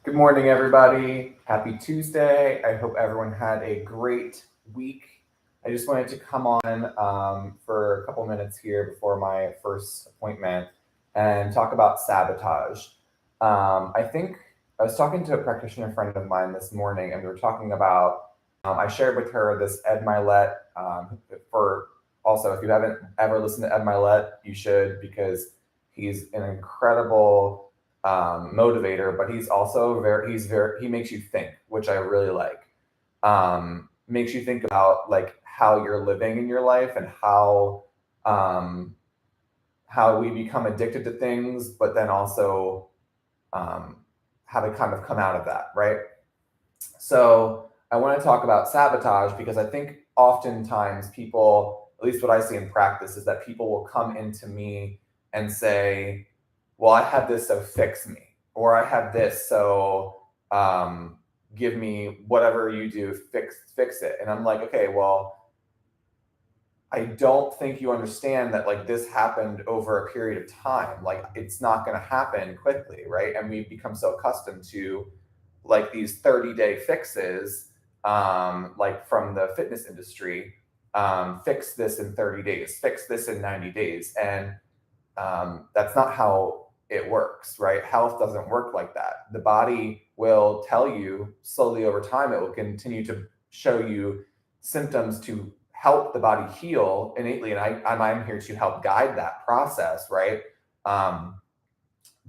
Good morning, everybody. Happy Tuesday. I hope everyone had a great week. I just wanted to come on for a couple minutes here before my first appointment and talk about sabotage. I think I was talking to a practitioner friend of mine this morning, and we were talking about. I shared with her this Ed Milet. For also, if you haven't ever listened to Ed Milet, you should because he's an incredible motivator, but he's also he makes you think, which I really like. Makes you think about like how you're living in your life and um, how we become addicted to things, but then also um, how to kind of come out of that, right? So I want to talk about sabotage because I think oftentimes people, at least what I see in practice, is that people will come into me and say, well, I have this, so fix me. Or I have this, so um, give me whatever you do, fix it. And I'm like, okay, well, I don't think you understand that like this happened over a period of time. Like it's not going to happen quickly, right? And we've become so accustomed to like these 30-day fixes, like from the fitness industry. Fix this in 30 days, fix this in 90 days. And that's not how it works, right? Health doesn't work like that. The body will tell you slowly over time, it will continue to show you symptoms to help the body heal innately. And I'm here to help guide that process, right? Um,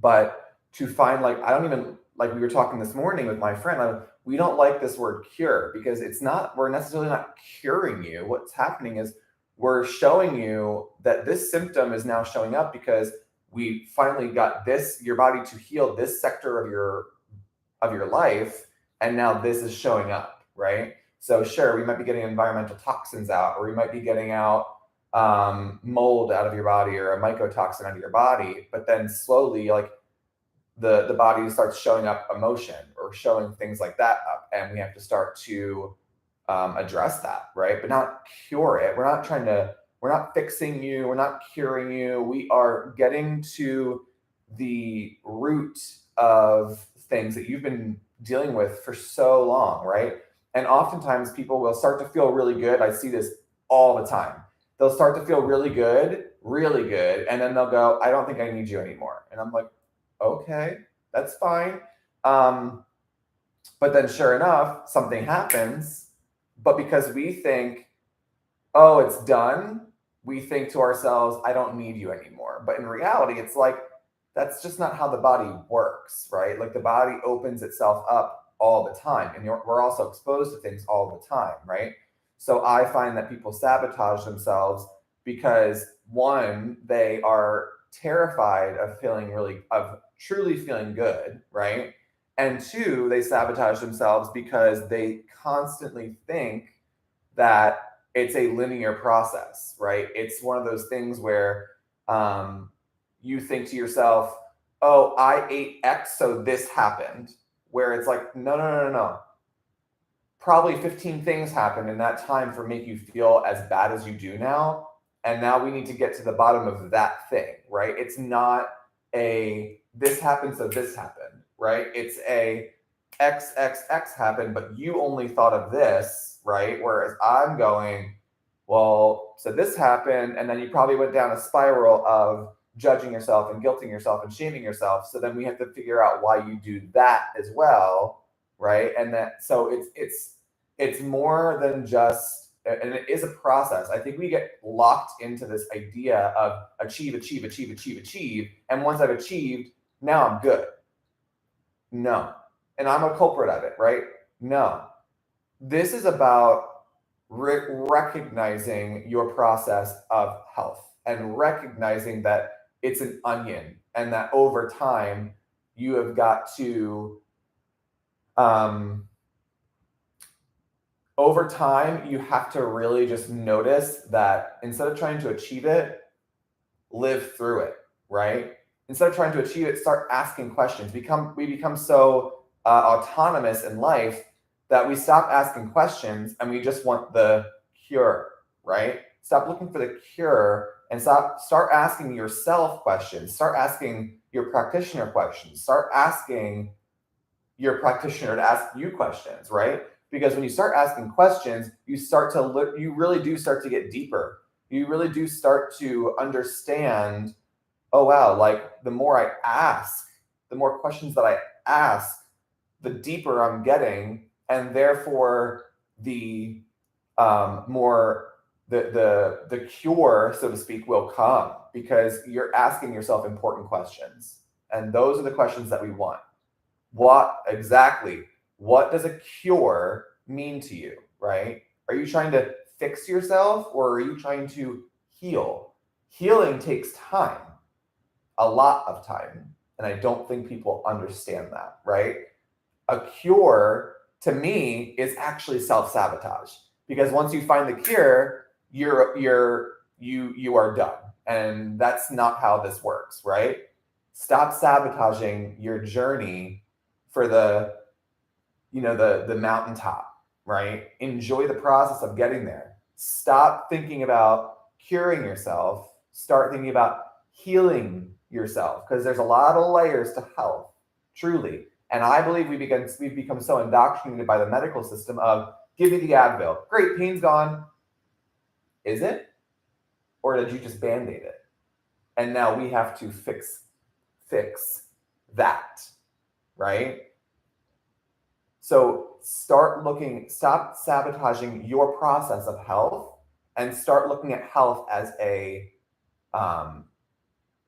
but to find like, I don't even, like we were talking this morning with my friend, we don't like this word cure because it's not, we're necessarily not curing you. What's happening is we're showing you that this symptom is now showing up because we finally got this, your body to heal this sector of your life, and now this is showing up, right? So sure, we might be getting environmental toxins out, or we might be getting out mold out of your body or a mycotoxin out of your body, but then slowly, like the body starts showing up emotion or showing things like that up, and we have to start to address that, right? But not cure it. We're not fixing you. We're not curing you. We are getting to the root of things that you've been dealing with for so long, right? And oftentimes people will start to feel really good. I see this all the time. They'll start to feel really good, and then they'll go, I don't think I need you anymore. And I'm like, okay, that's fine. Um, but then sure enough, something happens. But because we think, oh, it's done, we think to ourselves, I don't need you anymore. But in reality, it's like, that's just not how the body works, right? Like the body opens itself up all the time. And we're also exposed to things all the time, right? So I find that people sabotage themselves because one, they are terrified of of truly feeling good, right? And two, they sabotage themselves because they constantly think that it's a linear process, right? It's one of those things where um, you think to yourself, oh, I ate X, so this happened. Where it's like, no. Probably 15 things happened in that time for make you feel as bad as you do now. And now we need to get to the bottom of that thing, right? It's not a this happened, so this happened, right? It's a XXX happened, but you only thought of this, right? Whereas I'm going, well, so this happened, and then you probably went down a spiral of judging yourself and guilting yourself and shaming yourself. So then we have to figure out why you do that as well, right? And that so it's more than just, and it is a process. I think we get locked into this idea of achieve, and once I've achieved, now I'm good. No, and I'm a culprit of it, right? No, this is about recognizing your process of health and recognizing that it's an onion and that over time you have got to um, over time you have to really just notice that instead of trying to achieve it, live through it, right? Instead of trying to achieve it, start asking questions. We become so autonomous in life that we stop asking questions and we just want the cure, right? Stop looking for the cure and start asking yourself questions. Start asking your practitioner questions. Start asking your practitioner to ask you questions, right? Because when you start asking questions, you start to look, you really do start to get deeper. You really do start to understand, oh wow, like the more I ask, the more questions that I ask, the deeper I'm getting, and therefore the more the cure, so to speak, will come because you're asking yourself important questions, and those are the questions that we want. What exactly? What does a cure mean to you? Right? Are you trying to fix yourself or are you trying to heal? Healing takes time, a lot of time, and I don't think people understand that. Right? A cure to me is actually self-sabotage because once you find the cure, you are done, and that's not how this works, right? Stop sabotaging your journey for the mountaintop, right? Enjoy the process of getting there. Stop thinking about curing yourself. Start thinking about healing yourself because there's a lot of layers to health, truly. And I believe we've become so indoctrinated by the medical system of give me the Advil. Great, pain's gone. Is it? Or did you just band-aid it? And now we have to fix that, right? So stop sabotaging your process of health and start looking at health as a um,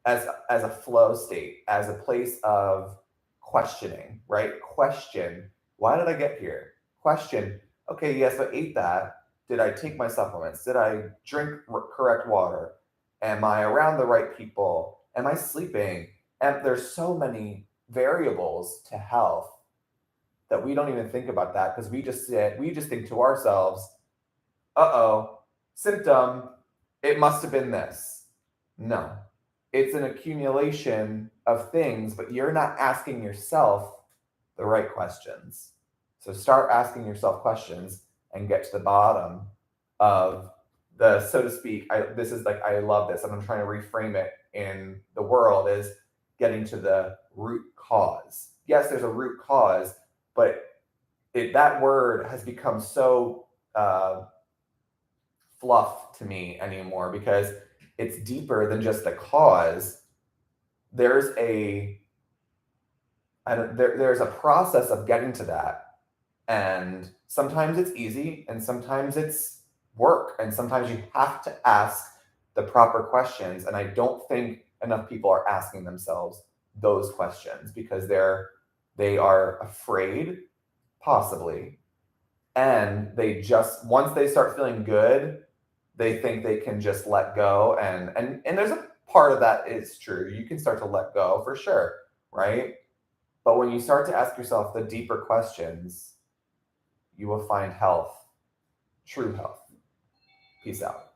as a flow state, as a place of questioning, right? Question, why did I get here? Question, okay, yes, I ate that. Did I take my supplements? Did I drink correct water? Am I around the right people? Am I sleeping? And there's so many variables to health that we don't even think about that because we just think to ourselves, uh-oh, symptom, it must have been this. No, it's an accumulation of things, but you're not asking yourself the right questions. So start asking yourself questions and get to the bottom of the, so to speak, this is like, I love this, and I'm trying to reframe it in the world is getting to the root cause. Yes, there's a root cause, but that word has become so fluff to me anymore because it's deeper than just the cause. There's there's a process of getting to that, and sometimes it's easy, and sometimes it's work, and sometimes you have to ask the proper questions. And I don't think enough people are asking themselves those questions because they are afraid, possibly, and they just once they start feeling good, they think they can just let go, and there's a part of that is true. You can start to let go for sure, right? But when you start to ask yourself the deeper questions, you will find health, true health. Peace out.